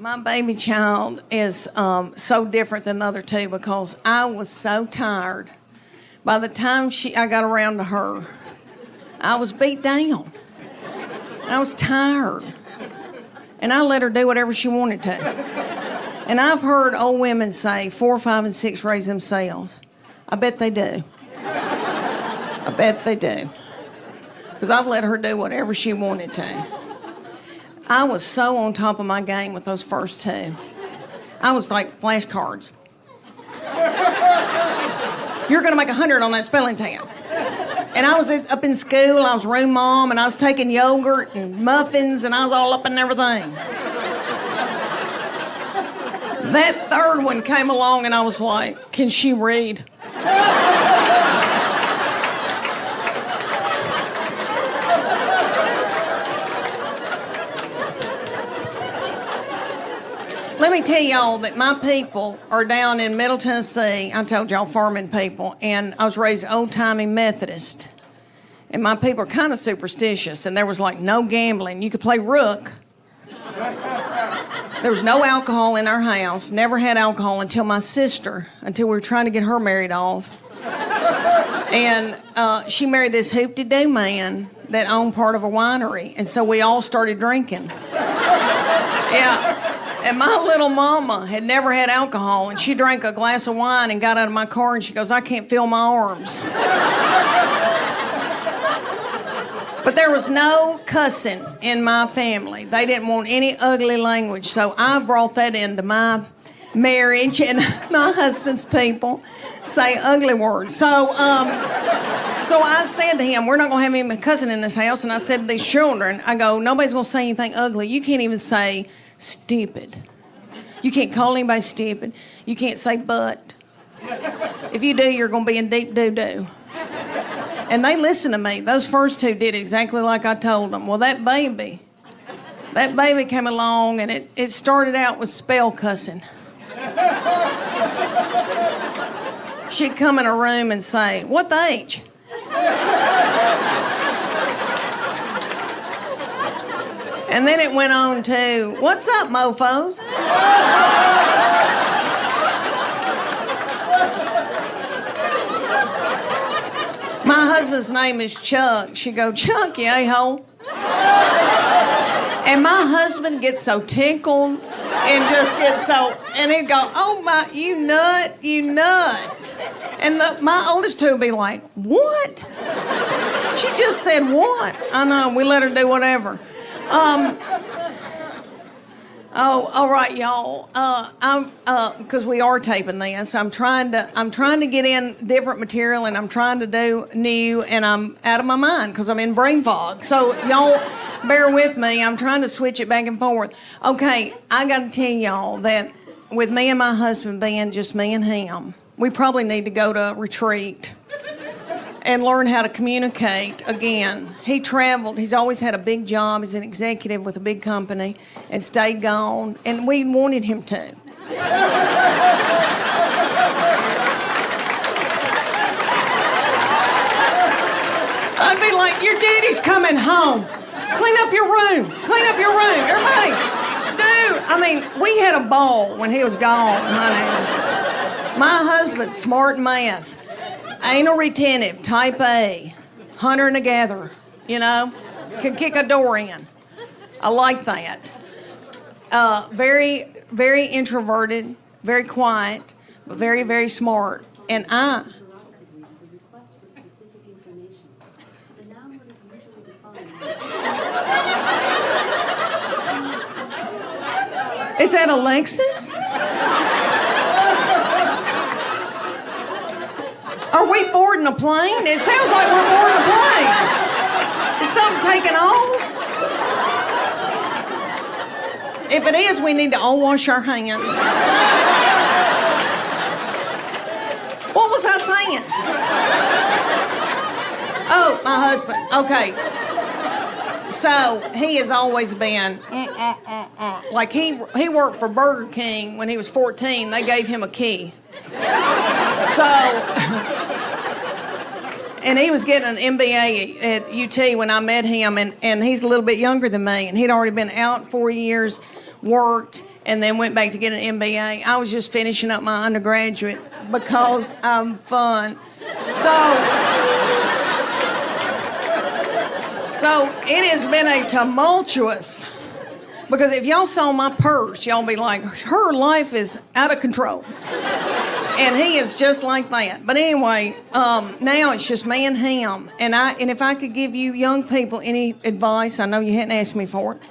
My baby child is so different than the other two because I was so tired. By the time I got around to her, I was beat down. I was tired. And I let her do whatever she wanted to. And I've heard old women say 4, 5, and 6 raise themselves. I bet they do. I bet they do. Because I've let her do whatever she wanted to. I was so on top of my game with those first two. I was like flashcards. You're going to make 100 on that spelling test. And I was up in school, I was room mom, and I was taking yogurt and muffins, and I was all up in everything. That third one came along, and I was like, can she read? Let me tell y'all that my people are down in Middle Tennessee. I told y'all farming people, and I was raised old-timey Methodist. And my people are kind of superstitious, and there was like no gambling. You could play rook. There was no alcohol in our house. Never had alcohol until we were trying to get her married off. And she married this hoop-de-doo man that owned part of a winery, and so we all started drinking. Yeah. And my little mama had never had alcohol, and she drank a glass of wine and got out of my car, and she goes, I can't feel my arms. But there was no cussing in my family. They didn't want any ugly language, so I brought that into my marriage, and my husband's people say ugly words. So I said to him, we're not going to have any cussing in this house, and I said to these children, I go, nobody's going to say anything ugly. You can't even say stupid. You can't call anybody stupid. You can't say but. If you do, you're going to be in deep doo-doo. And they listened to me. Those first two did exactly like I told them. Well, that baby came along, and it started out with spell cussing. She'd come in a room and say, what the H? And then it went on to, what's up, mofos? My husband's name is Chuck. She'd go, Chuck, you a-hole. And my husband gets so tickled and just gets so, and he'd go, oh my, you nut. And my oldest two would be like, what? She just said what? I know, we let her do whatever. All right, y'all. Because we are taping this, I'm trying to get in different material, and I'm trying to do new, and I'm out of my mind because I'm in brain fog. So y'all, bear with me. I'm trying to switch it back and forth. Okay, I got to tell y'all that with me and my husband being just me and him, we probably need to go to a retreat and learn how to communicate again. He traveled. He's always had a big job. He's an executive with a big company and stayed gone, and we wanted him to. I'd be like, your daddy's coming home. Clean up your room. Everybody, dude. I mean, we had a ball when he was gone, honey. My husband's smart in math. Anal retentive, type A, hunter and a gatherer, can kick a door in. I like that. Very, very introverted, very quiet, but very, very smart. And Is that Alexis? Are we boarding a plane? It sounds like we're boarding a plane. Is something taking off? If it is, we need to all wash our hands. What was I saying? Oh, my husband. Okay. So he has always been, like he worked for Burger King when he was 14. They gave him a key. So, and he was getting an MBA at UT when I met him, and he's a little bit younger than me, and he'd already been out 4 years, worked, and then went back to get an MBA. I was just finishing up my undergraduate because I'm fun. So it has been a tumultuous, because if y'all saw my purse, y'all be like, her life is out of control. And he is just like that. But anyway, now it's just me and him. And if I could give you young people any advice, I know you hadn't asked me for it,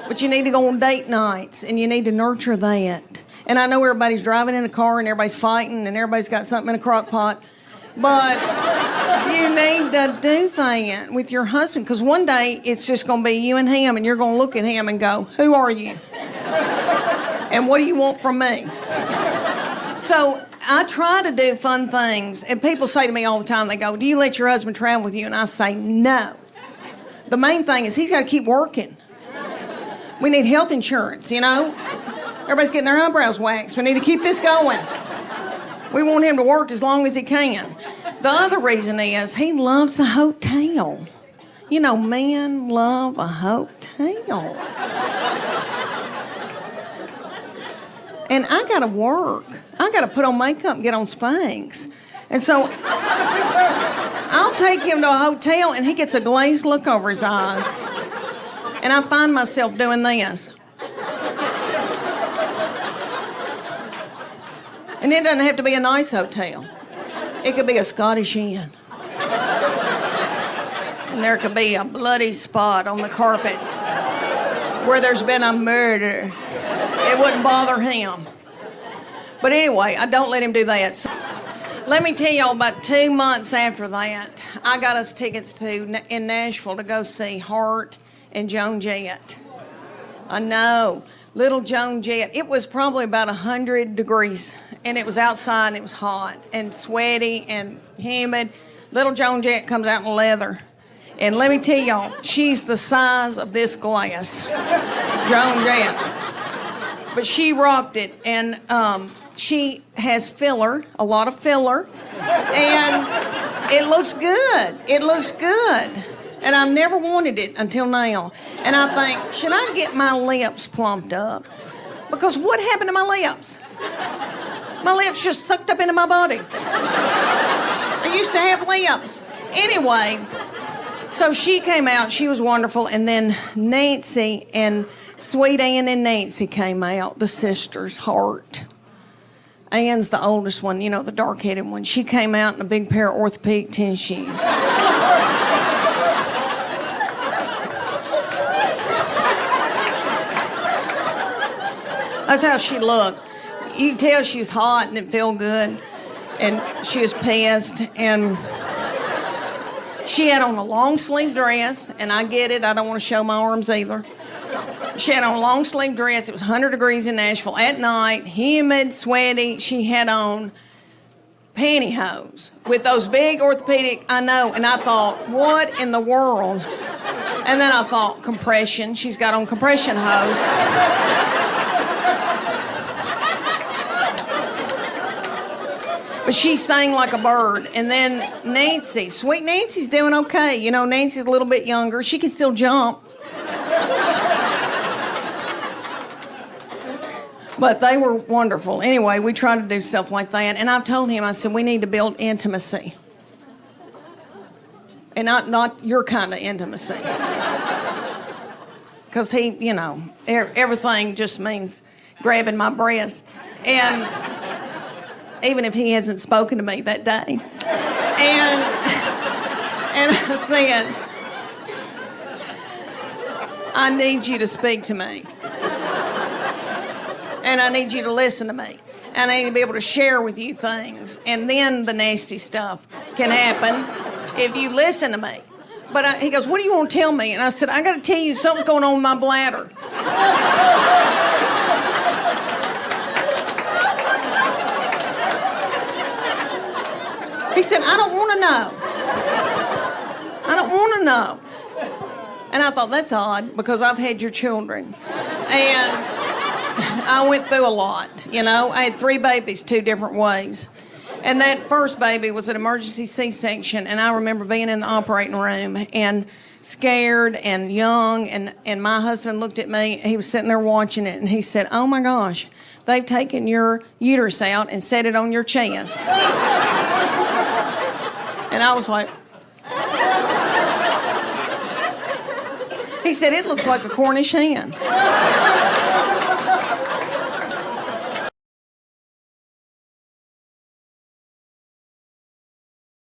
but you need to go on date nights, and you need to nurture that. And I know everybody's driving in a car, and everybody's fighting, and everybody's got something in a crock pot. But you need to do that with your husband, because one day it's just going to be you and him, and you're going to look at him and go, who are you? And what do you want from me? So I try to do fun things, and people say to me all the time, they go, do you let your husband travel with you? And I say, no. The main thing is he's got to keep working. We need health insurance, you know? Everybody's getting their eyebrows waxed. We need to keep this going. We want him to work as long as he can. The other reason is he loves a hotel. You know, men love a hotel. And I got to work. I got to put on makeup and get on Spanx. And so I'll take him to a hotel, and he gets a glazed look over his eyes. And I find myself doing this. And it doesn't have to be a nice hotel. It could be a Scottish Inn. And there could be a bloody spot on the carpet where there's been a murder. It wouldn't bother him. But anyway, I don't let him do that. So, let me tell y'all, about 2 months after that, I got us tickets in Nashville to go see Hart and Joan Jett. I know, little Joan Jett. It was probably about 100 degrees, and it was outside, and it was hot and sweaty and humid. Little Joan Jett comes out in leather. And let me tell y'all, she's the size of this glass, Joan Jett. But she rocked it, and she has filler, a lot of filler, and it looks good. It looks good. And I've never wanted it until now. And I think, should I get my lips plumped up? Because what happened to my lips? My lips just sucked up into my body. I used to have lips. Anyway, so she came out, she was wonderful, and then Nancy and Sweet Ann and Nancy came out, the sisters, Hart. Ann's the oldest one, you know, the dark-headed one. She came out in a big pair of orthopedic tennis shoes. That's how she looked. You could tell she was hot and it felt good. And she was pissed. And she had on a long-sleeve dress, and I get it, I don't want to show my arms either. She had on a long-sleeve dress. It was 100 degrees in Nashville at night, humid, sweaty. She had on pantyhose with those big orthopedic, I know, and I thought, what in the world? And then I thought, compression. She's got on compression hose. But she sang like a bird. And then Nancy, sweet Nancy's doing okay. You know, Nancy's a little bit younger. She can still jump. But they were wonderful. Anyway, we tried to do stuff like that. And I've told him, I said, we need to build intimacy. And not your kind of intimacy. Because he, you know, everything just means grabbing my breast. And even if he hasn't spoken to me that day. And I said, I need you to speak to me. And I need you to listen to me. And I need to be able to share with you things. And then the nasty stuff can happen if you listen to me. But he goes, what do you want to tell me? And I said, I got to tell you something's going on with my bladder. He said, I don't want to know. I don't want to know. And I thought, that's odd, because I've had your children. And I went through a lot, you know. I had 3 babies 2 different ways. And that first baby was an emergency C-section, and I remember being in the operating room and scared and young, and my husband looked at me. He was sitting there watching it, and he said, "Oh my gosh, they've taken your uterus out and set it on your chest." And I was like, he said, "It looks like a Cornish hen."